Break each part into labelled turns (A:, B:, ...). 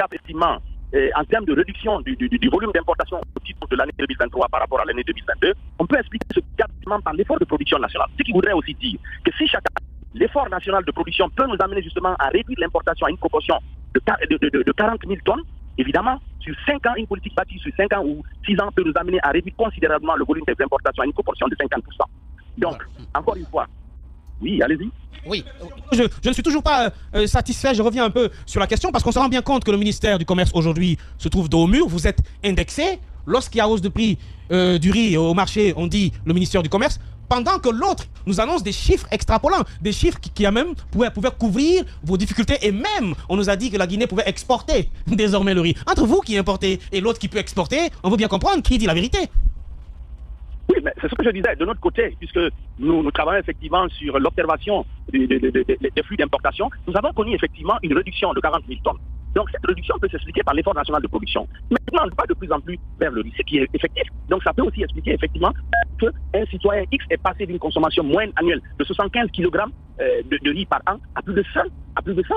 A: effectivement, en termes de réduction du volume d'importation au titre de l'année 2023 par rapport à l'année 2022, on peut expliquer ce gap par l'effort de production nationale. Ce qui voudrait aussi dire que si chaque année, l'effort national de production peut nous amener justement à réduire l'importation à une proportion de 40 000 tonnes, évidemment, sur 5 ans, une politique bâtie sur 5 ans ou 6 ans peut nous amener à réduire considérablement le volume des importations à une proportion de 50%. Donc, encore une fois, oui, allez-y.
B: Oui, je ne suis toujours pas satisfait. Je reviens un peu sur la question parce qu'on se rend bien compte que le ministère du Commerce aujourd'hui se trouve dos au mur. Vous êtes indexé. Lorsqu'il y a hausse de prix du riz au marché, on dit le ministère du Commerce. Pendant que l'autre nous annonce des chiffres extrapolants, des chiffres qui à même pouvaient couvrir vos difficultés. Et même, on nous a dit que la Guinée pouvait exporter désormais le riz. Entre vous qui importez et l'autre qui peut exporter, on veut bien comprendre qui dit la vérité.
A: Oui, mais c'est ce que je disais de notre côté, puisque nous travaillons effectivement sur l'observation des flux d'importation. Nous avons connu effectivement une réduction de 40 000 tonnes. Donc cette réduction peut s'expliquer par l'effort national de production. Maintenant, on ne va pas de plus en plus vers le riz, ce qui est effectif. Donc ça peut aussi expliquer effectivement qu'un citoyen X est passé d'une consommation moyenne annuelle de 75 kg de riz par an à plus de 100.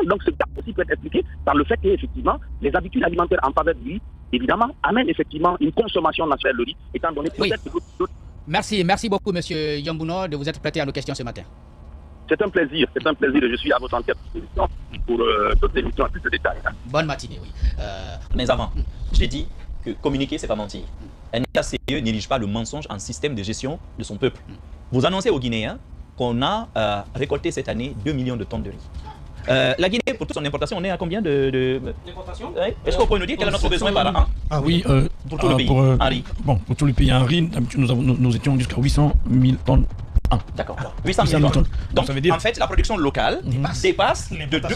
A: Donc ce gap aussi peut être expliqué par le fait qu'effectivement les habitudes alimentaires en faveur du riz, évidemment, amènent effectivement une consommation naturelle de riz, étant donné peut-être que d'autres...
B: Merci beaucoup, M. Yambouno, de vous être prêté à nos questions ce matin.
A: C'est un plaisir et je suis à votre entière disposition pour d'autres émissions à plus de détails.
B: Bonne matinée, oui.
C: Mais avant, j'ai dit que communiquer, c'est pas mentir. Un État sérieux n'érige pas le mensonge en système de gestion de son peuple. Vous annoncez aux Guinéens qu'on a récolté cette année 2 millions de tonnes de riz. La Guinée, pour toute son importation, on est à combien d'importation? Est-ce qu'on peut nous dire quel est notre besoin par an?
D: Ah oui,
C: pour tout le pays, en riz.
D: Bon, pour tout le pays en riz, d'habitude nous étions jusqu'à 800 000 tonnes.
C: D'accord. Alors, 800 000 tonnes. Donc,
D: ça veut dire...
C: en fait, la production locale dépasse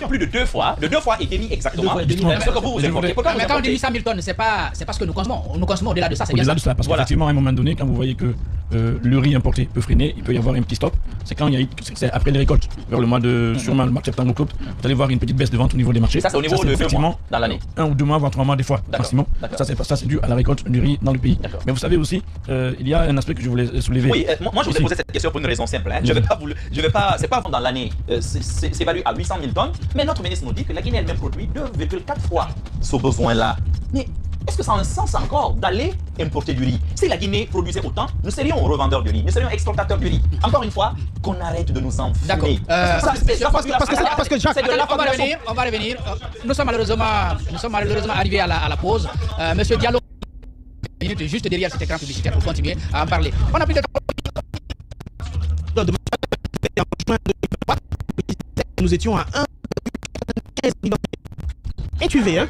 C: plus de deux fois et demi exactement ce que vous importez.
B: Mais quand on dit 800 000 tonnes, c'est pas ce que nous consommons. Nous consommons au-delà de ça, c'est bien ça.
D: Au-delà de ça, parce qu'effectivement, à un moment donné, quand vous voyez que le riz importé peut freiner, il peut y avoir un petit stop. C'est quand c'est après les récoltes, vers le mois de sûrement le mois de septembre octobre, vous allez voir une petite baisse de vente au niveau des marchés.
C: Ça, c'est au niveau de 2 mois dans l'année.
D: 1 ou 2 mois, voire 3 mois des fois, maximum. Ça, c'est dû à la récolte du riz dans le pays. Mais vous savez aussi, il y a un aspect que je voulais soulever.
C: Oui, moi je vous ai posé cette question pour une raison simple. C'est pas dans l'année, c'est évalué à 800 000 tonnes, mais notre ministre nous dit que la Guinée elle-même produit 2,4 fois ce besoin-là. Mais est-ce que ça a un sens encore d'aller importer du riz? Si la Guinée produisait autant, nous serions revendeurs du riz, nous serions exportateurs du riz. Encore une fois, qu'on arrête de nous enfumer.
B: D'accord. Parce que Jacques, on va revenir. Nous sommes malheureusement arrivés à la pause. Monsieur Diallo, juste derrière cet écran publicitaire pour continuer à en parler. On a plus de temps. Nous étions à 1,15 million. Étuvé, hein?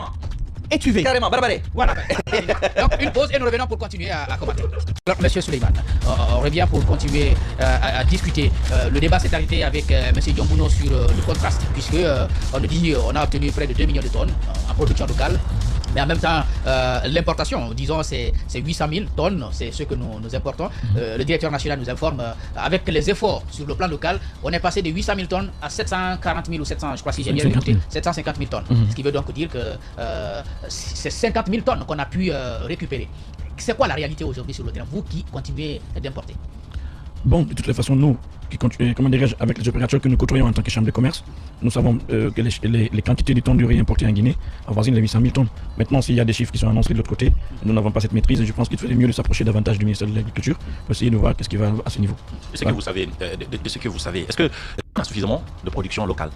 B: Étuvé.
C: Carrément, barbaré.
B: Voilà. Donc une pause et nous revenons pour continuer à combattre. Alors, Monsieur Souleymane, on revient pour continuer à discuter. Le débat s'est arrêté avec Monsieur Yambouno sur le contraste, puisque on nous dit on a obtenu près de 2 millions de tonnes en production locale. Mais en même temps, l'importation, disons, c'est 800 000 tonnes, c'est ce que nous importons. Le directeur national nous informe, avec les efforts sur le plan local, on est passé de 800 000 tonnes à 740 000 ou 700, je crois si j'ai bien écouté, 750 000 tonnes. Ce qui veut donc dire que c'est 50 000 tonnes qu'on a pu récupérer. C'est quoi la réalité aujourd'hui sur le terrain, vous qui continuez d'importer?
D: Bon, de toutes les façons, nous, qui continuons, comment dirais-je, avec les opérateurs que nous côtoyons en tant que chambre de commerce, nous savons que les quantités de tonnes de riz importées en Guinée avoisinent les 800 000 tonnes. Maintenant, s'il y a des chiffres qui sont annoncés de l'autre côté, nous n'avons pas cette maîtrise et je pense qu'il faudrait mieux de s'approcher davantage du ministère de l'Agriculture pour essayer de voir qu'est-ce qui va à ce niveau.
C: De ce que vous savez, est-ce qu'on a suffisamment de production locale?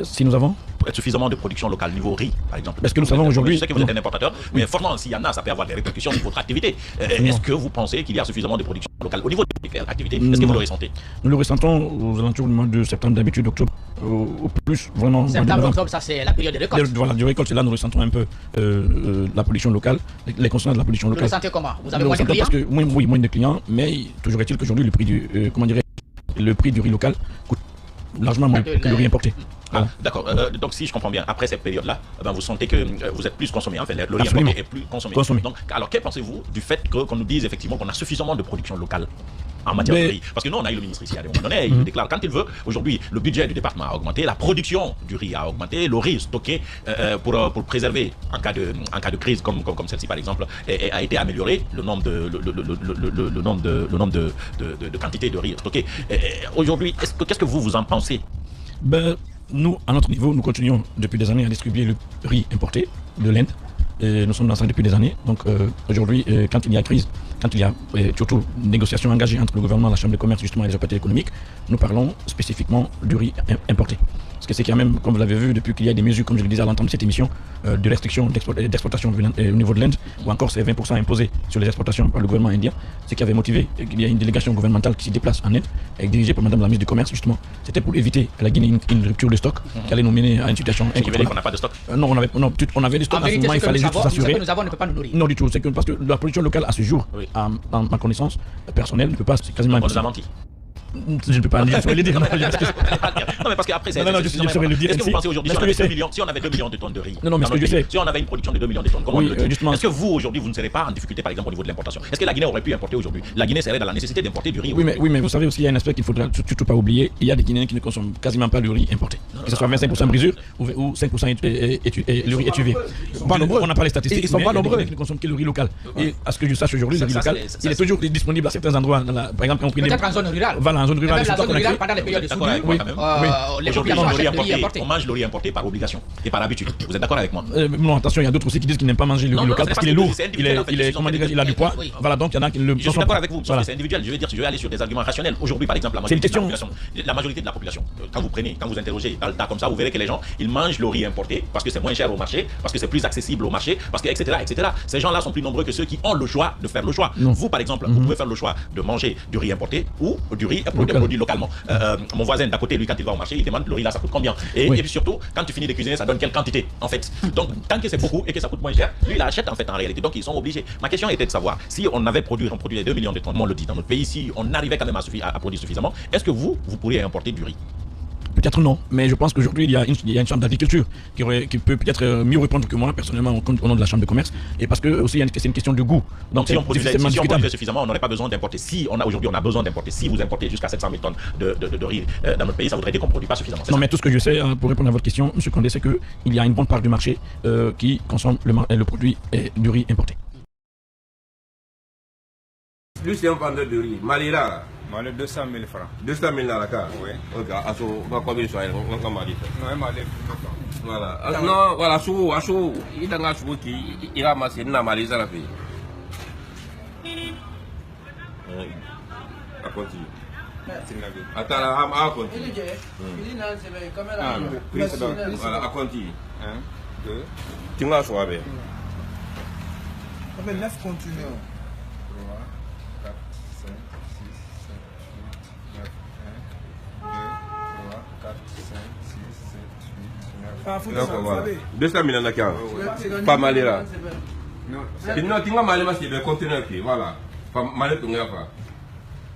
D: Si nous avons
C: suffisamment de production locale niveau riz, par exemple.
D: Parce que nous savons aujourd'hui...
C: Je sais que vous êtes un importateur, mais forcément, s'il y en a, ça peut avoir des répercussions sur votre activité. Est-ce que vous pensez qu'il y a suffisamment de production locale au niveau de votre activité? Est-ce que vous le ressentez?
D: Nous le ressentons aux alentours du mois de septembre, d'habitude, octobre, au plus, vraiment...
B: Septembre, octobre, ça c'est la période de récolte.
D: Voilà, du récolte, c'est là nous ressentons un peu la production locale, les conséquences de la production locale.
B: Vous le sentez comment? Vous avez moins de clients?
D: Oui, moins de clients, mais toujours est-il qu'aujourd'hui, le prix du riz local coûte largement moins que le riz importé.
C: Ah, d'accord. Donc si je comprends bien, après cette période-là, vous sentez que vous êtes plus consommé, en fait, le riz importé est plus consommé. Donc, alors, qu'en pensez-vous du fait qu'on nous dise effectivement qu'on a suffisamment de production locale en matière de riz? Parce que nous, on a eu le ministre ici à un moment donné, il déclare quand il veut, aujourd'hui, le budget du département a augmenté, la production du riz a augmenté, le riz stocké pour préserver en cas de crise comme celle-ci par exemple, a été amélioré, le nombre de quantités de riz stocké. Aujourd'hui, qu'est-ce que vous en pensez?
D: Nous, à notre niveau, nous continuons depuis des années à distribuer le riz importé de l'Inde. Nous sommes dans ça depuis des années. Donc aujourd'hui, quand il y a crise, quand il y a surtout négociations engagées entre le gouvernement, la Chambre de commerce justement et les opérateurs économiques, nous parlons spécifiquement du riz importé. Parce que c'est qu'il y a même, comme vous l'avez vu, depuis qu'il y a des mesures, comme je le disais à l'entame de cette émission, de restriction d'exportation au niveau de l'Inde, ou encore ces 20% imposés sur les exportations par le gouvernement indien, ce qui avait motivé qu'il y a une délégation gouvernementale qui s'y déplace en Inde, dirigée par Madame la ministre du Commerce, justement. C'était pour éviter à la Guinée une rupture de stock qui allait nous mener à une situation incontrôlable.
C: On n'a pas de stock.
D: Non, on avait des stocks à ce moment, il fallait juste s'assurer.
B: Nous avons ne peut pas nous nourrir.
D: Non, du tout. C'est que parce que la production locale à ce jour, à ma connaissance personnelle, ne peut pas, c'est quasiment impossible. Je ne peux pas le dire, je vais le dire.
C: Non, mais parce qu'après, c'est.
D: Non, je saurais le dire.
C: Est-ce que vous pensez aujourd'hui, si on avait 2 millions de tonnes de riz,
D: non, mais ce que je sais,
C: si on avait une production de 2 millions de tonnes, comment est-ce que vous, aujourd'hui, vous ne serez pas en difficulté, par exemple, au niveau de l'importation? Est-ce que la Guinée aurait pu importer aujourd'hui? La Guinée serait dans la nécessité d'importer du riz.
D: Oui, mais vous savez aussi, il y a un aspect qu'il ne faudra surtout pas oublier. Il y a des Guinéens qui ne consomment quasiment pas le riz importé. Que ce soit 25% brisure ou 5% le riz étuvier. On n'a pas les statistiques. Ils ne sont pas nombreux qui ne consomment que le riz local. Et à ce que je sache aujourd'hui, le riz local, il est toujours disponible à certains endroits. Par exemple,
B: peut-être en zone rurale.
D: Voilà, en zone rurale.
B: Pendant les périodes de soudure,
C: les populations on mange le riz importé par obligation et par habitude. Vous êtes d'accord avec moi?
D: Non, attention, il y a d'autres aussi qui disent qu'ils n'aiment pas manger le riz local parce qu'il est lourd, il a du poids. Voilà, donc il y en a qui le.
C: Je suis d'accord avec vous, c'est individuel. Je veux dire, je vais aller sur des arguments rationnels. Aujourd'hui, par exemple, la majorité de la population, quand vous interrogez dans le tas comme ça, vous verrez que les gens, ils mangent le riz importé parce que c'est moins cher au marché, parce que c'est plus accessible au marché, parce que etc. Ces gens-là sont plus nombreux que ceux qui ont le choix de faire le choix. Vous, par exemple, vous pouvez faire le choix de manger du riz importé ou du riz produit localement. Mon voisin d'à côté, lui, quand il va au marché, il demande le riz là, ça coûte combien? Et puis surtout, quand tu finis de cuisiner, ça donne quelle quantité en fait? Donc, tant que c'est beaucoup et que ça coûte moins cher, lui, il achète en fait en réalité. Donc, ils sont obligés. Ma question était de savoir si on avait produit les 2 millions de tonnes, on le dit dans notre pays, si on arrivait quand même à produire suffisamment, est-ce que vous pourriez importer du riz?
D: Peut-être non, mais je pense qu'aujourd'hui, il y a une chambre d'agriculture qui peut peut-être mieux répondre que moi, personnellement, au nom de la chambre de commerce. Et parce que aussi, c'est une question de goût.
C: Donc, si on produisait suffisamment, on n'aurait pas besoin d'importer. Si aujourd'hui, on a besoin d'importer, si vous importez jusqu'à 700 000 tonnes de riz dans notre pays, ça voudrait dire qu'on ne produit pas suffisamment.
D: Non, mais tout ce que je sais, pour répondre à votre question, M. Condé, c'est qu'il y a une bonne part du marché qui consomme le produit du riz importé.
E: Lui, c'est un vendeur de riz. Malira.
F: Malé 200 000 francs.
E: 200 000 dans la carte?
F: Oui.
E: Ok, on va combien sur elle? On va Malé.
F: Non, Malé.
E: Voilà. Non, voilà, il y a un sou qui il a massé dans Malé, ça la fait. On continue. Attends, on continue. Voilà, on continue. 1, 2. Tu m'as choisi.
F: Ça fait 9 continuons.
E: 200 000 pas mal là. Non, tu as mal parce que le conteneur qui voilà. Pas mal tout là pas.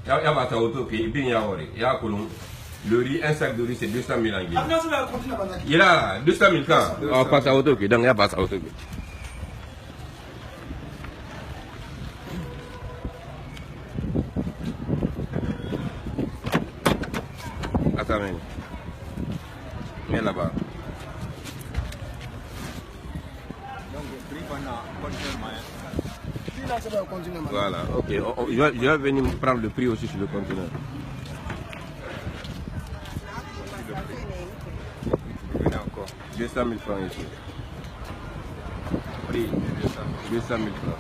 E: Il y a ta auto qui bien y a le riz, un sac de riz c'est 200 000 anglais. Il y a 200 000 cas. On passe à auto qui donc il y a pas à auto. Attends. Mais là-bas. Voilà, ok. Je vais venir prendre le prix aussi sur le conteneur. 200 000 francs ici. Prix 200 000 francs.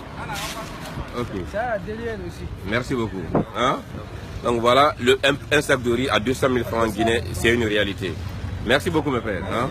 E: Ok. Merci beaucoup. Hein? Donc voilà, un sac de riz à 200 000 francs en Guinée, c'est une réalité. Merci beaucoup mes frères. Hein?